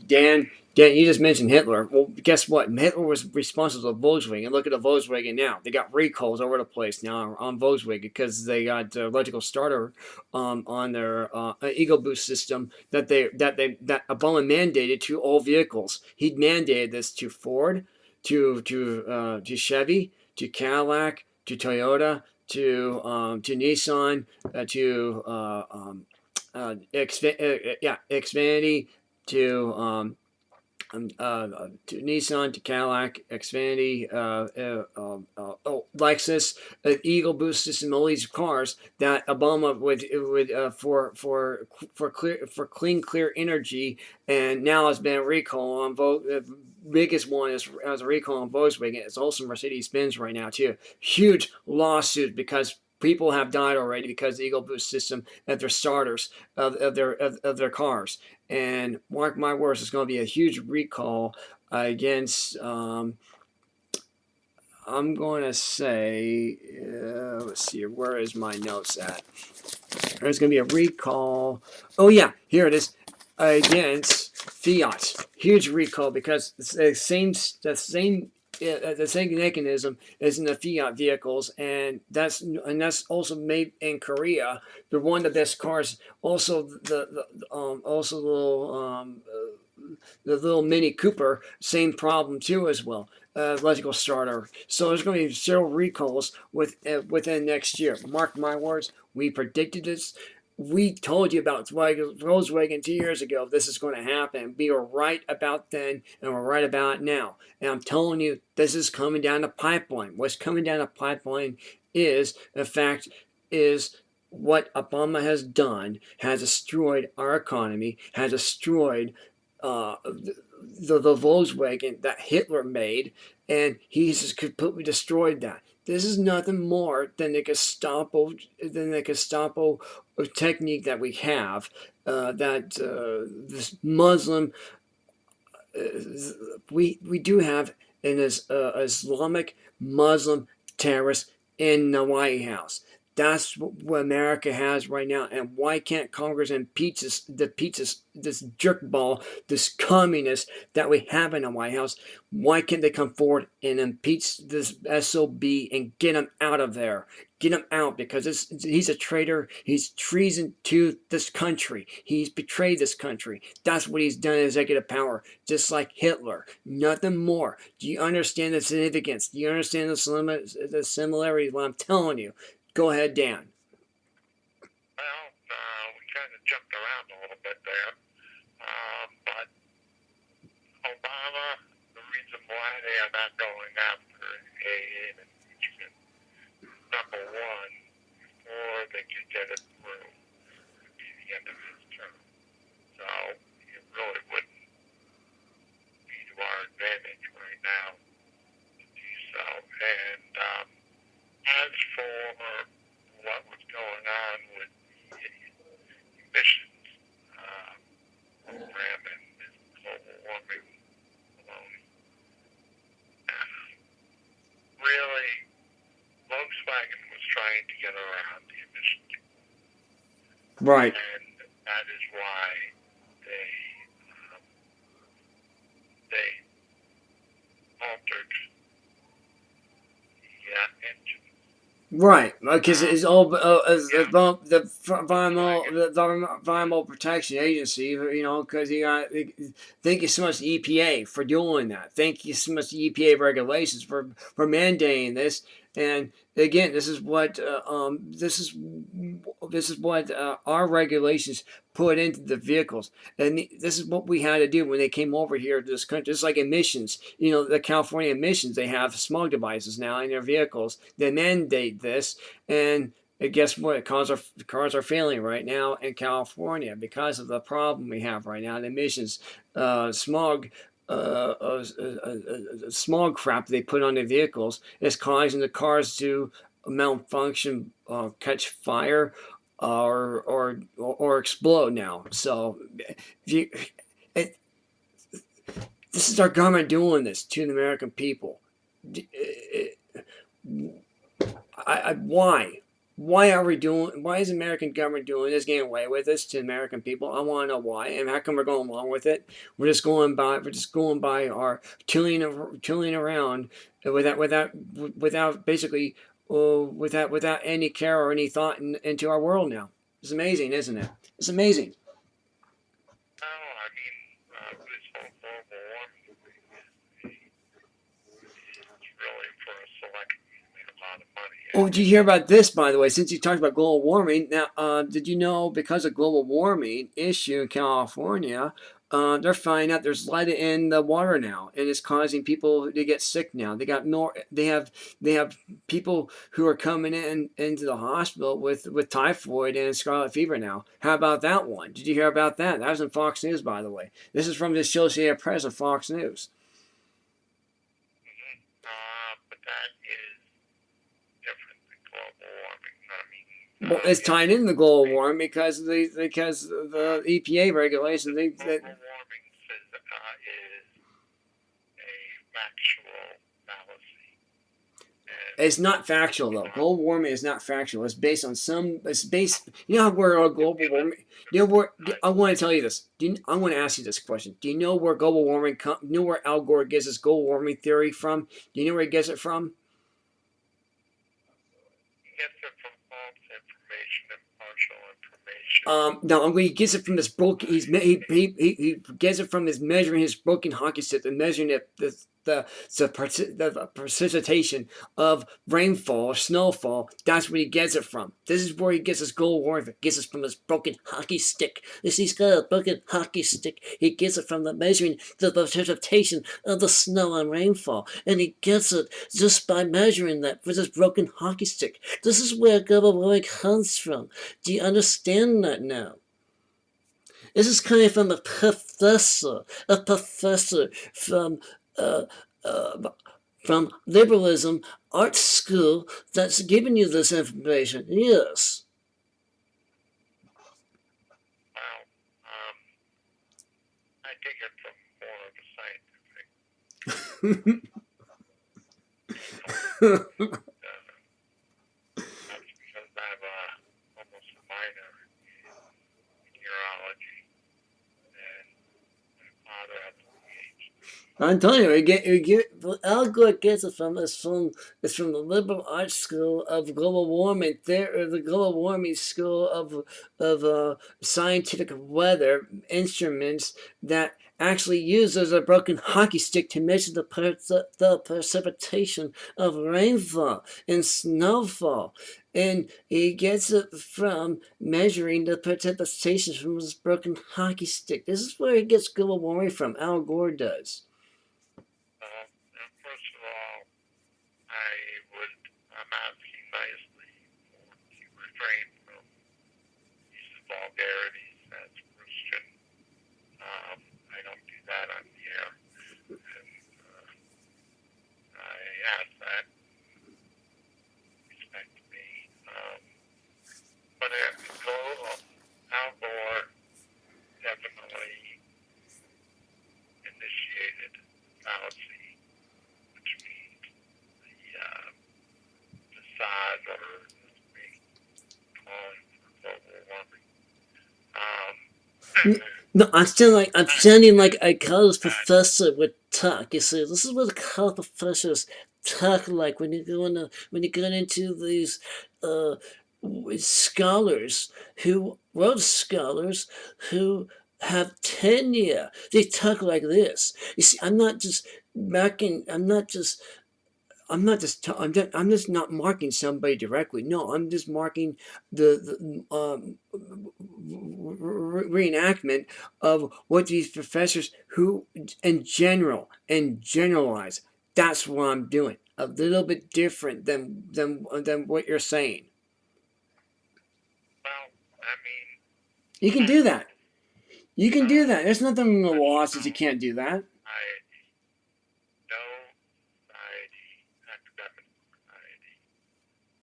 Dan, you just mentioned Hitler. Well, guess what? Hitler was responsible for Volkswagen. Look at the Volkswagen now. They got recalls over the place now on Volkswagen because they got electrical starter on their Eagle Boost system that Obama mandated to all vehicles. He mandated this to Ford, to Chevy, to Cadillac, to Toyota, to Nissan, Xfinity, to to Nissan, to Cadillac, Xfinity, Lexus, Eagle Boost system, all these cars that Obama would for clean, clear energy, and now has been a recall on biggest one is as a recall on Volkswagen. It's also Mercedes Benz right now too. Huge lawsuit because people have died already because of the Eagle Boost system at their starters of their cars. And mark my words, it's going to be a huge recall against. I'm going to say, let's see, where is my notes at? There's going to be a recall. Oh yeah, here it is, against Fiat. Huge recall because the same mechanism is in the Fiat vehicles, and that's also made in Korea. They're one of the best cars. Also, the little Mini Cooper, same problem too as well. Electrical starter. So there's going to be several recalls within next year. Mark my words. We predicted this. We told you about Volkswagen 2 years ago. This is going to happen. We were right about then, and we're right about it now. And I'm telling you, this is coming down the pipeline. What's coming down the pipeline is, in fact, is what Obama has done has destroyed our economy, has destroyed the Volkswagen that Hitler made, and he's just completely destroyed that. This is nothing more than the Gestapo technique that we have. This Muslim, we do have an Islamic Muslim terrorist in the White House. That's what America has right now. And why can't Congress impeach this jerkball, this communist that we have in the White House? Why can't they come forward and impeach this SOB and get him out of there? Get him out, because he's a traitor. He's treason to this country. He's betrayed this country. That's what he's done in executive power, just like Hitler. Nothing more. Do you understand the significance? Do you understand the similarities? What I'm telling you. Go ahead, Dan. Well, we kind of jumped around a little bit there, but Obama, the reason why they are not going after an impeachment, number one, before they could get it through, would be the end of his term. So it really wouldn't be to our advantage right now to do so. And as for what was going on with the emissions program and this global warming baloney, really, Volkswagen was trying to get around the emissions. Right. And that is why they altered the engine. Right, because it's all the Environmental Protection Agency, because thank you so much to EPA for doing that. Thank you so much to EPA regulations for mandating this. And again, this is what our regulations put into the vehicles, and this is what we had to do when they came over here to this country. Just like emissions, the California emissions, they have smog devices now in their vehicles. They mandate this, and guess what? Cars are failing right now in California because of the problem we have right now. The emissions, smog. Smog crap they put on the vehicles is causing the cars to malfunction, catch fire, or explode now. So, this is our government doing this to the American people. Why? Why are we doing? Why is the American government doing this, getting away with this to American people? I want to know why, and how come we're going along with it? We're just going by our tilling around without basically without any care or any thought into our world now. It's amazing, isn't it? It's amazing. No, I mean, this whole global warming thing is really for a select few who made a lot of money. Oh, did you hear about this, by the way? Since you talked about global warming, now, did you know because of global warming issue in California, they're finding out there's lead in the water now, and it's causing people to get sick now. They got more. They have people who are coming into the hospital with typhoid and scarlet fever now. How about that one? Did you hear about that? That was in Fox News, by the way. This is from the Associated Press of Fox News. But that is different than global warming. I mean, Well, it's tied into global warming because the EPA regulations. Global warming is a factual fallacy. It's not factual though. Global warming is not factual. It's based on some. It's based. You know where global warming. You know where. I want to tell you this. I want to ask you this question. Do you know where global warming? You know where Al Gore gets his global warming theory from? Do you know where he gets it from? He gets it from false information and partial information. No, he gets it from this broken. He gets it from his measuring his broken hockey stick and measuring the precipitation of rainfall or snowfall. That's where he gets it from. This is where he gets his global warming. He gets it from his broken hockey stick. He's got a broken hockey stick. He gets it from the measuring the precipitation of the snow and rainfall, and he gets it just by measuring that with his broken hockey stick. This is where global warming comes from. Do you understand that now? This is coming from a professor from liberalism art school that's giving you this information. Yes. Well, I take it from more of a scientific. That's because I'm almost a minor in neurology, and my father has a PhD. I'm telling you, Al Gore gets it from the liberal arts school of global warming, the global warming school of scientific weather instruments that actually uses a broken hockey stick to measure the precipitation of rainfall and snowfall. And he gets it from measuring the precipitation from his broken hockey stick. This is where he gets global warming from. Al Gore does. First of all, I'm asking nicely to refrain from use of vulgarities as Christian. I don't do that on the air. And I ask that respect to me. But Al Gore definitely initiated fallacy, which means the size or the calling for global warming. No, I'm sounding like a college professor would talk. You see, this is what college professors talk like when you go into these scholars world scholars who have tenure. They talk like this. You see, I'm just not marking somebody directly. No, I'm just marking the reenactment of what these professors who, in generalize. That's what I'm doing. A little bit different than what you're saying. Well, I mean, you can do that. You can do that. There's nothing in the law that says you can't do that.